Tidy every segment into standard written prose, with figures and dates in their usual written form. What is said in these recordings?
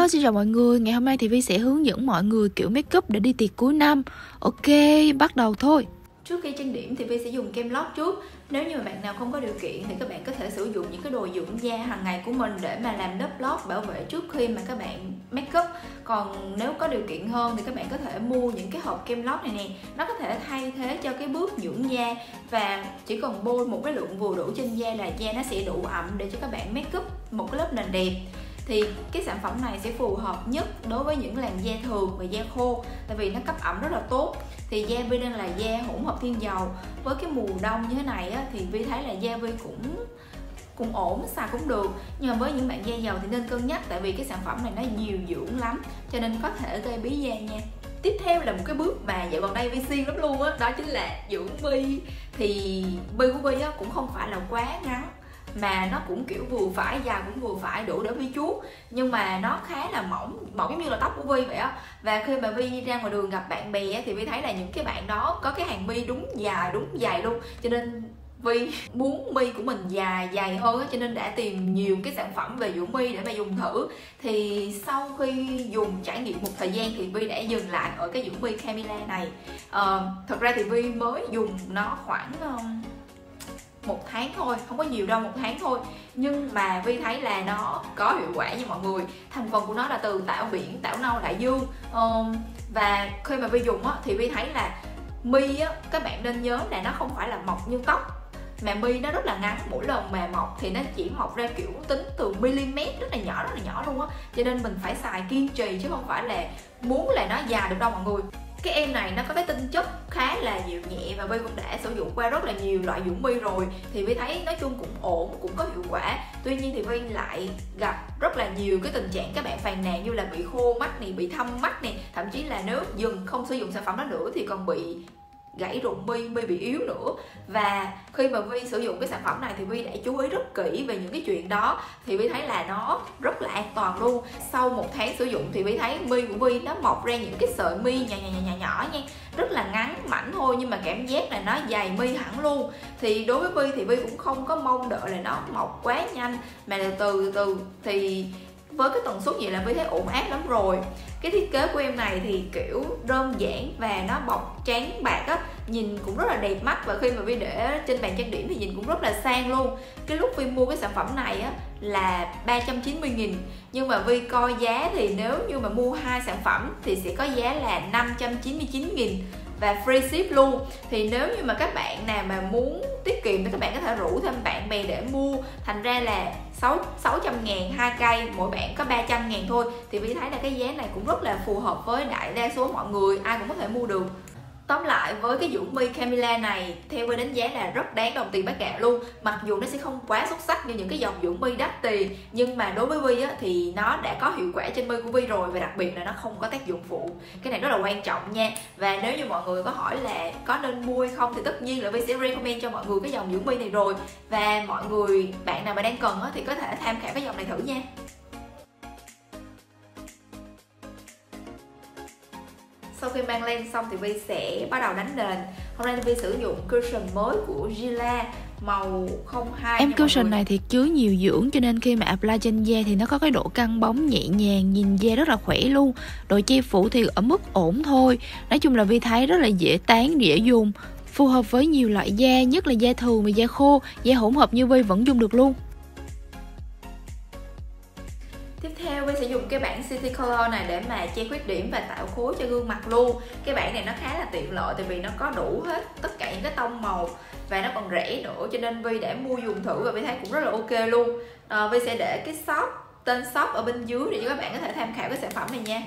Hello, xin chào mọi người. Ngày hôm nay thì Vi sẽ hướng dẫn mọi người kiểu make up để đi tiệc cuối năm. Ok, bắt đầu thôi. Trước khi trang điểm thì Vi sẽ dùng kem lót trước. Nếu như mà bạn nào không có điều kiện thì các bạn có thể sử dụng những cái đồ dưỡng da hàng ngày của mình để mà làm lớp lót bảo vệ trước khi mà các bạn make up. Còn nếu có điều kiện hơn thì các bạn có thể mua những cái hộp kem lót này nè. Nó có thể thay thế cho cái bước dưỡng da và chỉ cần bôi một cái lượng vừa đủ trên da là da nó sẽ đủ ẩm để cho các bạn make up một cái lớp nền đẹp. Thì cái sản phẩm này sẽ phù hợp nhất đối với những làn da thường và da khô, tại vì nó cấp ẩm rất là tốt. Thì da Vi đang là da hỗn hợp thiên dầu, với cái mùa đông như thế này á, thì Vi thấy là da Vi cũng ổn, xài cũng được. Nhưng mà với những bạn da dầu thì nên cân nhắc, tại vì cái sản phẩm này nó nhiều dưỡng lắm, cho nên có thể gây bí da nha. Tiếp theo là một cái bước mà dạo gần đây Vi siêng lắm luôn á, đó chính là dưỡng mi. Thì mi của Vi á cũng không phải là quá ngắn, mà nó cũng kiểu vừa phải, dài cũng vừa phải, đủ để Vi chuốt. Nhưng mà nó khá là mỏng giống như là tóc của Vi vậy á. Và khi mà Vi ra ngoài đường gặp bạn bè thì Vi thấy là những cái bạn đó có cái hàng mi đúng dài luôn. Cho nên Vi muốn mi của mình dài hơn á, cho nên đã tìm nhiều cái sản phẩm về dưỡng mi để mà dùng thử. Thì sau khi dùng trải nghiệm một thời gian thì Vi đã dừng lại ở cái dưỡng mi Camila này. Thật ra thì Vi mới dùng nó khoảng 1 tháng thôi, không có nhiều đâu, 1 tháng thôi. Nhưng mà Vi thấy là nó có hiệu quả nha mọi người. Thành phần của nó là từ tảo biển, tảo nâu đại dương. Và khi mà Vi dùng á, thì Vi thấy là mi á, các bạn nên nhớ là nó không phải là mọc như tóc, mà mi nó rất là ngắn. Mỗi lần mà mọc thì nó chỉ mọc ra kiểu tính từ mm, rất là nhỏ luôn á. Cho nên mình phải xài kiên trì chứ không phải là muốn là nó dài được đâu mọi người. Cái em này nó có cái tinh chất khá là dịu nhẹ và Vi cũng đã sử dụng qua rất là nhiều loại dưỡng mi rồi, thì Vi thấy nói chung cũng ổn, cũng có hiệu quả. Tuy nhiên thì Vi lại gặp rất là nhiều cái tình trạng các bạn phàn nàn như là bị khô mắt này, bị thâm mắt này, thậm chí là nếu dừng không sử dụng sản phẩm đó nữa thì còn bị gãy rụng mi bị yếu nữa. Và khi mà Vi sử dụng cái sản phẩm này thì Vi đã chú ý rất kỹ về những cái chuyện đó, thì Vi thấy là nó rất là an toàn luôn. Sau 1 tháng sử dụng thì Vi thấy mi của Vi nó mọc ra những cái sợi mi nhỏ nha, rất là ngắn mảnh thôi, nhưng mà cảm giác là nó dày mi hẳn luôn. Thì đối với Vi thì Vi cũng không có mong đợi là nó mọc quá nhanh, mà là từ từ. Thì với cái tần suất vậy là Vi thấy ổn áp lắm rồi. Cái thiết kế của em này thì kiểu đơn giản và nó bọc trắng bạc á, nhìn cũng rất là đẹp mắt. Và khi mà Vi để trên bàn trang điểm thì nhìn cũng rất là sang luôn. Cái lúc Vi mua cái sản phẩm này á là 390.000, nhưng mà Vi coi giá thì nếu như mà mua 2 sản phẩm thì sẽ có giá là 599.000 và free ship luôn. Thì nếu như mà các bạn nào mà muốn tiết kiệm thì các bạn có thể rủ thêm bạn bè để mua. Thành ra là 600.000 2 cây, mỗi bạn có 300.000 thôi. Thì Vi thấy là cái giá này cũng rất là phù hợp với đại đa số mọi người, ai cũng có thể mua được. Tóm lại với cái dưỡng mi Camila này, theo Vi đánh giá là rất đáng đồng tiền bát gạo luôn. Mặc dù nó sẽ không quá xuất sắc như những cái dòng dưỡng mi đắt tiền, nhưng mà đối với Vi á, thì nó đã có hiệu quả trên mi của Vi rồi. Và đặc biệt là nó không có tác dụng phụ, cái này rất là quan trọng nha. Và nếu như mọi người có hỏi là có nên mua hay không thì tất nhiên là Vi sẽ recommend cho mọi người cái dòng dưỡng mi này rồi. Và mọi người, bạn nào mà đang cần á, thì có thể tham khảo cái dòng này thử nha. Sau khi mang len xong thì Vi sẽ bắt đầu đánh nền. Hôm nay thì Vi sử dụng cushion mới của Gila màu 02. Em cushion này thì chứa nhiều dưỡng, cho nên khi mà apply trên da thì nó có cái độ căng bóng nhẹ nhàng, nhìn da rất là khỏe luôn. Độ che phủ thì ở mức ổn thôi. Nói chung là Vi thấy rất là dễ tán, dễ dùng, phù hợp với nhiều loại da, nhất là da thường và da khô. Da hỗn hợp như Vi vẫn dùng được luôn. Tiếp theo Vi sẽ dùng cái bảng City Color này để mà che khuyết điểm và tạo khối cho gương mặt luôn. Cái bảng này nó khá là tiện lợi tại vì nó có đủ hết tất cả những cái tông màu và nó còn rẻ nữa, cho nên Vi đã mua dùng thử và Vi thấy cũng rất là ok luôn. Vi sẽ để cái shop, tên shop ở bên dưới để cho các bạn có thể tham khảo cái sản phẩm này nha.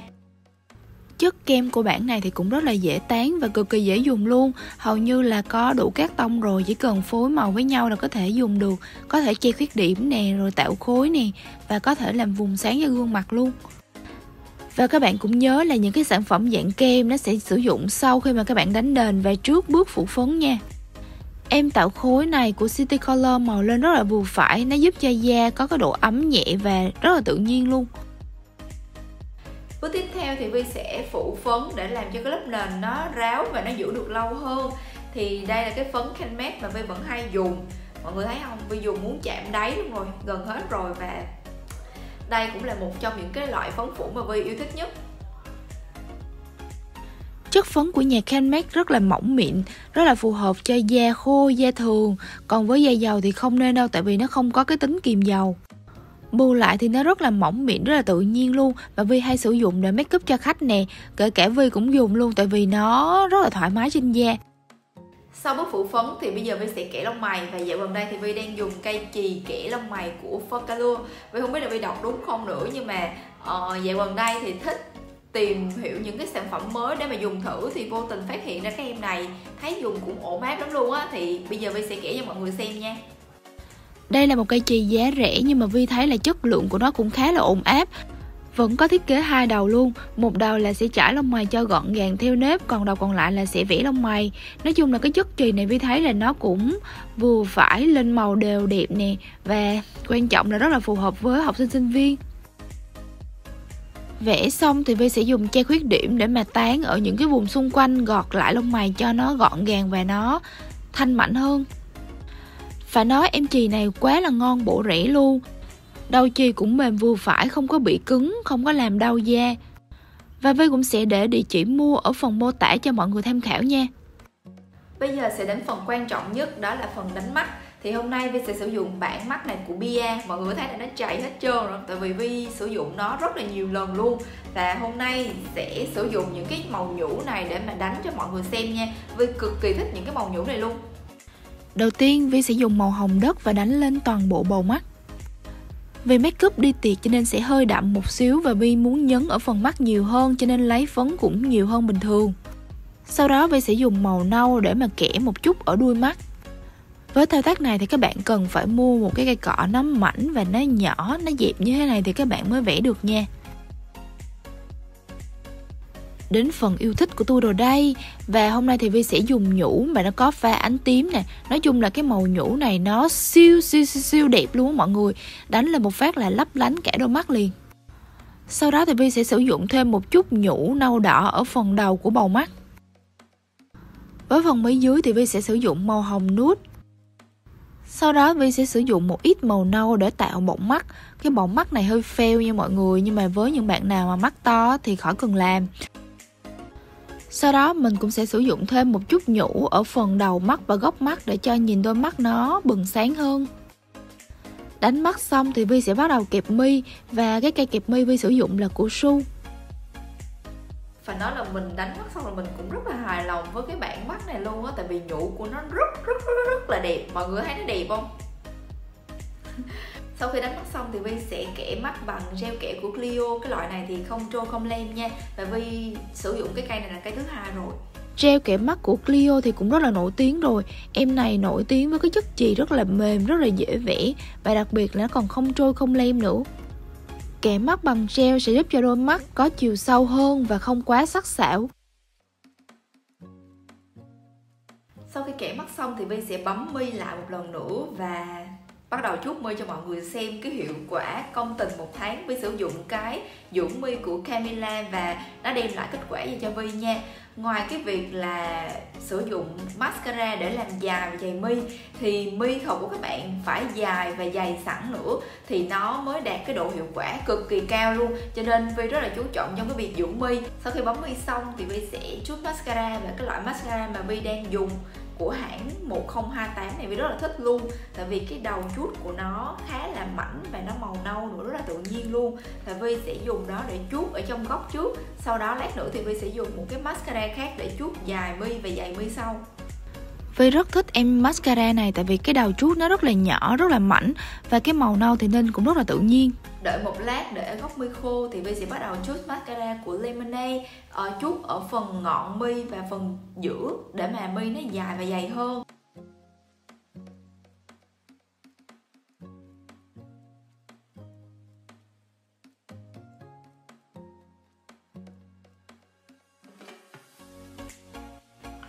Chất kem của bản này thì cũng rất là dễ tán và cực kỳ dễ dùng luôn. Hầu như là có đủ các tông rồi, chỉ cần phối màu với nhau là có thể dùng được. Có thể che khuyết điểm nè, rồi tạo khối nè, và có thể làm vùng sáng cho gương mặt luôn. Và các bạn cũng nhớ là những cái sản phẩm dạng kem nó sẽ sử dụng sau khi mà các bạn đánh nền và trước bước phủ phấn nha. Em tạo khối này của City Color màu lên rất là vừa phải, nó giúp cho da có cái độ ấm nhẹ và rất là tự nhiên luôn. Bước tiếp theo thì Vi sẽ phủ phấn để làm cho cái lớp nền nó ráo và nó giữ được lâu hơn. Thì đây là cái phấn Canmax mà Vi vẫn hay dùng. Mọi người thấy không, Vi dùng muốn chạm đáy luôn rồi, gần hết rồi. Và Đây cũng là một trong những cái loại phấn phủ mà Vi yêu thích nhất. Chất phấn của nhà Canmax rất là mỏng mịn, rất là phù hợp cho da khô, da thường. Còn với da dầu thì không nên đâu, tại vì nó không có cái tính kiềm dầu. Bù lại thì nó rất là mỏng mịn, rất là tự nhiên luôn. Và Vi hay sử dụng để make up cho khách nè. Kể cả Vi cũng dùng luôn, tại vì nó rất là thoải mái trên da. Sau bước phủ phấn thì bây giờ Vi sẽ kẻ lông mày. Và dạo gần đây thì Vi đang dùng cây chì kẻ lông mày của Focalure. Vi không biết là Vi đọc đúng không nữa, nhưng mà dạo gần đây thì thích tìm hiểu những cái sản phẩm mới để mà dùng thử, thì vô tình phát hiện ra cái em này, thấy dùng cũng ổn áp lắm luôn á. Thì bây giờ Vi sẽ kể cho mọi người xem nha. Đây là một cây chì giá rẻ nhưng mà Vi thấy là chất lượng của nó cũng khá là ổn áp. Vẫn có thiết kế 2 đầu luôn. Một đầu là sẽ chải lông mày cho gọn gàng theo nếp, còn đầu còn lại là sẽ vẽ lông mày. Nói chung là cái chất chì này Vi thấy là nó cũng vừa phải, lên màu đều đẹp nè. Và quan trọng là rất là phù hợp với học sinh sinh viên. Vẽ xong thì Vi sẽ dùng che khuyết điểm để mà tán ở những cái vùng xung quanh, gọt lại lông mày cho nó gọn gàng và nó thanh mảnh hơn. Phải nói em chì này quá là ngon bổ rẻ luôn. Đầu chì cũng mềm vừa phải, không có bị cứng, không có làm đau da. Và Vi cũng sẽ để địa chỉ mua ở phần mô tả cho mọi người tham khảo nha. Bây giờ sẽ đến phần quan trọng nhất, đó là phần đánh mắt. Thì hôm nay Vi sẽ sử dụng bảng mắt này của Bia. Mọi người thấy là nó chảy hết trơn rồi, tại vì Vi sử dụng nó rất là nhiều lần luôn. Và hôm nay sẽ sử dụng những cái màu nhũ này để mà đánh cho mọi người xem nha. Vi cực kỳ thích những cái màu nhũ này luôn. Đầu tiên Vi sẽ dùng màu hồng đất và đánh lên toàn bộ bầu mắt. Vì make up đi tiệc cho nên sẽ hơi đậm một xíu, và Vi muốn nhấn ở phần mắt nhiều hơn cho nên lấy phấn cũng nhiều hơn bình thường. Sau đó Vi sẽ dùng màu nâu để mà kẻ một chút ở đuôi mắt. Với thao tác này thì các bạn cần phải mua một cái cây cọ nó mảnh và nó nhỏ, nó dẹp như thế này thì các bạn mới vẽ được nha. Đến phần yêu thích của tôi rồi đây. Và hôm nay thì Vi sẽ dùng nhũ mà nó có pha ánh tím nè. Nói chung là cái màu nhũ này nó siêu đẹp luôn á mọi người. Đánh lên một phát là lấp lánh cả đôi mắt liền. Sau đó thì Vi sẽ sử dụng thêm một chút nhũ nâu đỏ ở phần đầu của bầu mắt. Với phần mí dưới thì Vi sẽ sử dụng màu hồng nude. Sau đó Vi sẽ sử dụng một ít màu nâu để tạo bọng mắt. Cái bọng mắt này hơi fail nha mọi người, nhưng mà với những bạn nào mà mắt to thì khỏi cần làm. Sau đó mình cũng sẽ sử dụng thêm một chút nhũ ở phần đầu mắt và góc mắt để cho nhìn đôi mắt nó bừng sáng hơn. Đánh mắt xong thì Vi sẽ bắt đầu kẹp mi, và cái cây kẹp mi Vi sử dụng là của Su. Phải nói là mình đánh mắt xong rồi mình cũng rất là hài lòng với cái bảng mắt này luôn á, tại vì nhũ của nó rất là đẹp. Mọi người thấy nó đẹp không? Sau khi đánh mắt xong thì Vi sẽ kẻ mắt bằng gel kẻ của Clio. Cái loại này thì không trôi không lem nha. Và Vi sử dụng cái cây này là cây thứ 2 rồi. Gel kẻ mắt của Clio thì cũng rất là nổi tiếng rồi. Em này nổi tiếng với cái chất chì rất là mềm, rất là dễ vẽ. Và đặc biệt là nó còn không trôi không lem nữa. Kẻ mắt bằng gel sẽ giúp cho đôi mắt có chiều sâu hơn và không quá sắc sảo. Sau khi kẻ mắt xong thì Vi sẽ bấm mi lại một lần nữa và bắt đầu chuốt mi cho mọi người xem cái hiệu quả công tình 1 tháng. Vi sử dụng cái dưỡng mi của Camilla và nó đem lại kết quả gì cho Vi nha. Ngoài cái việc là sử dụng mascara để làm dài và dày mi, thì mi thật của các bạn phải dài và dày sẵn nữa thì nó mới đạt cái độ hiệu quả cực kỳ cao luôn. Cho nên Vi rất là chú trọng trong cái việc dưỡng mi. Sau khi bấm mi xong thì Vi sẽ chuốt mascara, và cái loại mascara mà Vi đang dùng của hãng 1028 này Vi rất là thích luôn. Tại vì cái đầu chuốt của nó khá là mảnh và nó màu nâu nữa, rất là tự nhiên luôn. Và Vi sẽ dùng đó để chuốt ở trong góc trước. Sau đó lát nữa thì Vi sẽ dùng một cái mascara khác để chuốt dài mi và dày mi sau. Vi rất thích em mascara này tại vì cái đầu chuốt nó rất là nhỏ, rất là mảnh, và cái màu nâu thì nên cũng rất là tự nhiên. Đợi một lát để góc mi khô thì Vi sẽ bắt đầu chuốt mascara của Lemonade, chuốt ở phần ngọn mi và phần giữa để mà mi nó dài và dày hơn.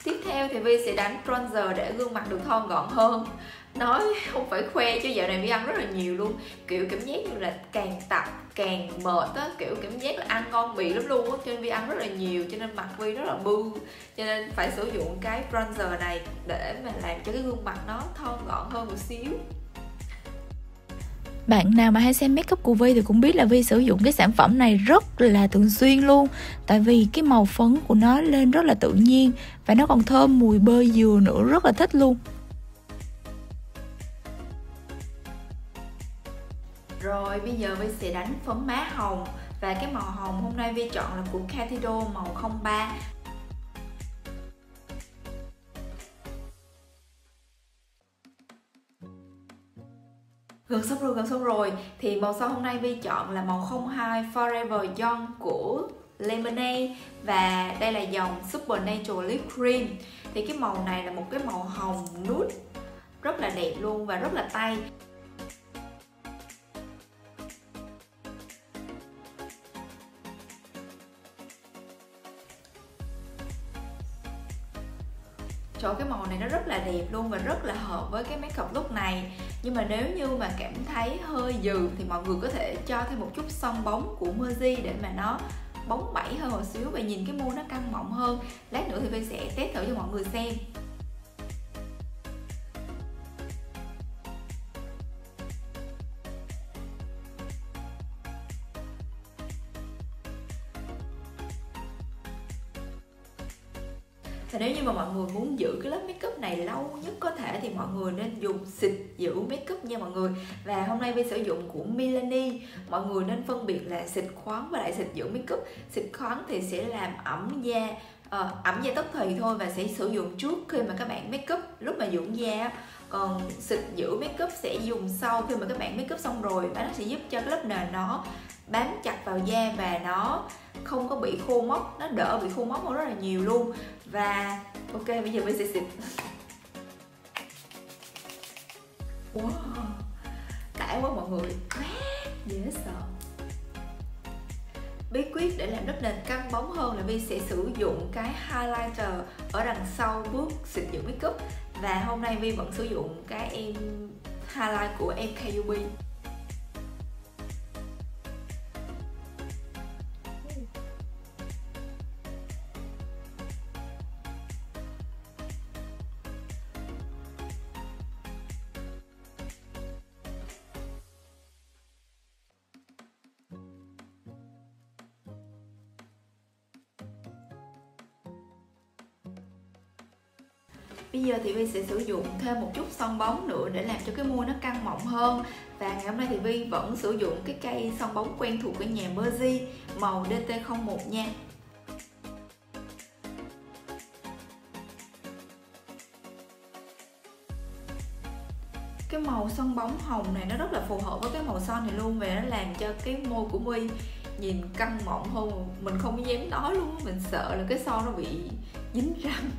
Tiếp theo thì Vi sẽ đánh bronzer để gương mặt được thon gọn hơn. Nói không phải khoe chứ dạo này Vi ăn rất là nhiều luôn. Kiểu cảm giác như là càng tập càng mệt á, kiểu cảm giác là ăn ngon miệng lắm luôn á. Cho nên Vi ăn rất là nhiều, cho nên mặt Vi rất là bư. Cho nên phải sử dụng cái bronzer này để mà làm cho cái gương mặt nó thon gọn hơn một xíu. Bạn nào mà hay xem makeup của Vi thì cũng biết là Vi sử dụng cái sản phẩm này rất là thường xuyên luôn. Tại vì cái màu phấn của nó lên rất là tự nhiên và nó còn thơm mùi bơ dừa nữa, rất là thích luôn. Rồi bây giờ Vi sẽ đánh phấn má hồng. Và cái màu hồng hôm nay Vi chọn là của Cathedral màu 03. Gần xong rồi. Thì màu son hôm nay Vi chọn là màu 02 Forever Young của Lemonade. Và đây là dòng Super Natural Lip Cream. Thì cái màu này là một cái màu hồng nude rất là đẹp luôn và rất là tay. Trời, cái màu này nó rất là đẹp luôn và rất là hợp với cái makeup look này. Nhưng mà nếu như mà cảm thấy hơi dừ thì mọi người có thể cho thêm một chút son bóng của Mercy để mà nó bóng bẩy hơn một xíu và nhìn cái môi nó căng mọng hơn. Lát nữa thì Vi sẽ test thử cho mọi người xem. Và nếu như mà mọi người muốn giữ cái lớp makeup này lâu nhất có thể thì mọi người nên dùng xịt giữ makeup nha mọi người. Và hôm nay Vi sử dụng của Milani. Mọi người nên phân biệt là xịt khoáng và lại xịt giữ makeup. Xịt khoáng thì sẽ làm ẩm da tức thì thôi và sẽ sử dụng trước khi mà các bạn makeup lúc mà dưỡng da. Còn xịt giữ makeup sẽ dùng sau khi mà các bạn makeup xong rồi, và nó sẽ giúp cho cái lớp nền nó bám chặt vào da và nó không có bị khô mốc, nó đỡ bị khô mốc hơn rất là nhiều luôn. Và ok, bây giờ mình sẽ xịt. Wow, đã quá mọi người, dễ sợ. Bí quyết để làm lớp nền căng bóng hơn là Vi sẽ sử dụng cái highlighter ở đằng sau bước xịt giữ makeup. Và hôm nay Vi vẫn sử dụng cái em highlight của MKUB. Bây giờ thì Vi sẽ sử dụng thêm một chút son bóng nữa để làm cho cái môi nó căng mọng hơn. Và ngày hôm nay thì Vi vẫn sử dụng cái cây son bóng quen thuộc của nhà Mercy màu DT01 nha. Cái màu son bóng hồng này nó rất là phù hợp với cái màu son này luôn, và nó làm cho cái môi của Vi nhìn căng mọng hơn. Mình không dám nói luôn, mình sợ là cái son nó bị dính răng.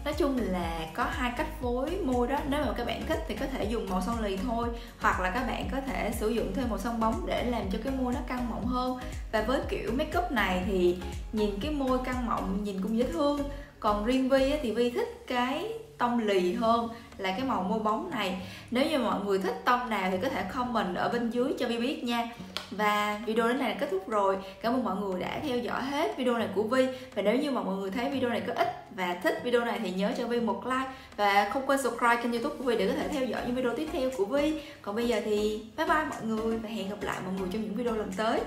Nói chung là có hai cách phối môi đó. Nếu mà các bạn thích thì có thể dùng màu son lì thôi, hoặc là các bạn có thể sử dụng thêm màu son bóng để làm cho cái môi nó căng mọng hơn. Và với kiểu makeup này thì nhìn cái môi căng mọng nhìn cũng dễ thương. Còn riêng Vi thì Vi thích cái tông lì hơn là cái màu môi bóng này. Nếu như mọi người thích tông nào thì có thể comment ở bên dưới cho Vi biết nha. Và video đến này là kết thúc rồi. Cảm ơn mọi người đã theo dõi hết video này của Vi. Và nếu như mà mọi người thấy video này có ích và thích video này thì nhớ cho Vi một like. Và không quên subscribe kênh YouTube của Vi để có thể theo dõi những video tiếp theo của Vi. Còn bây giờ thì bye bye mọi người và hẹn gặp lại mọi người trong những video lần tới.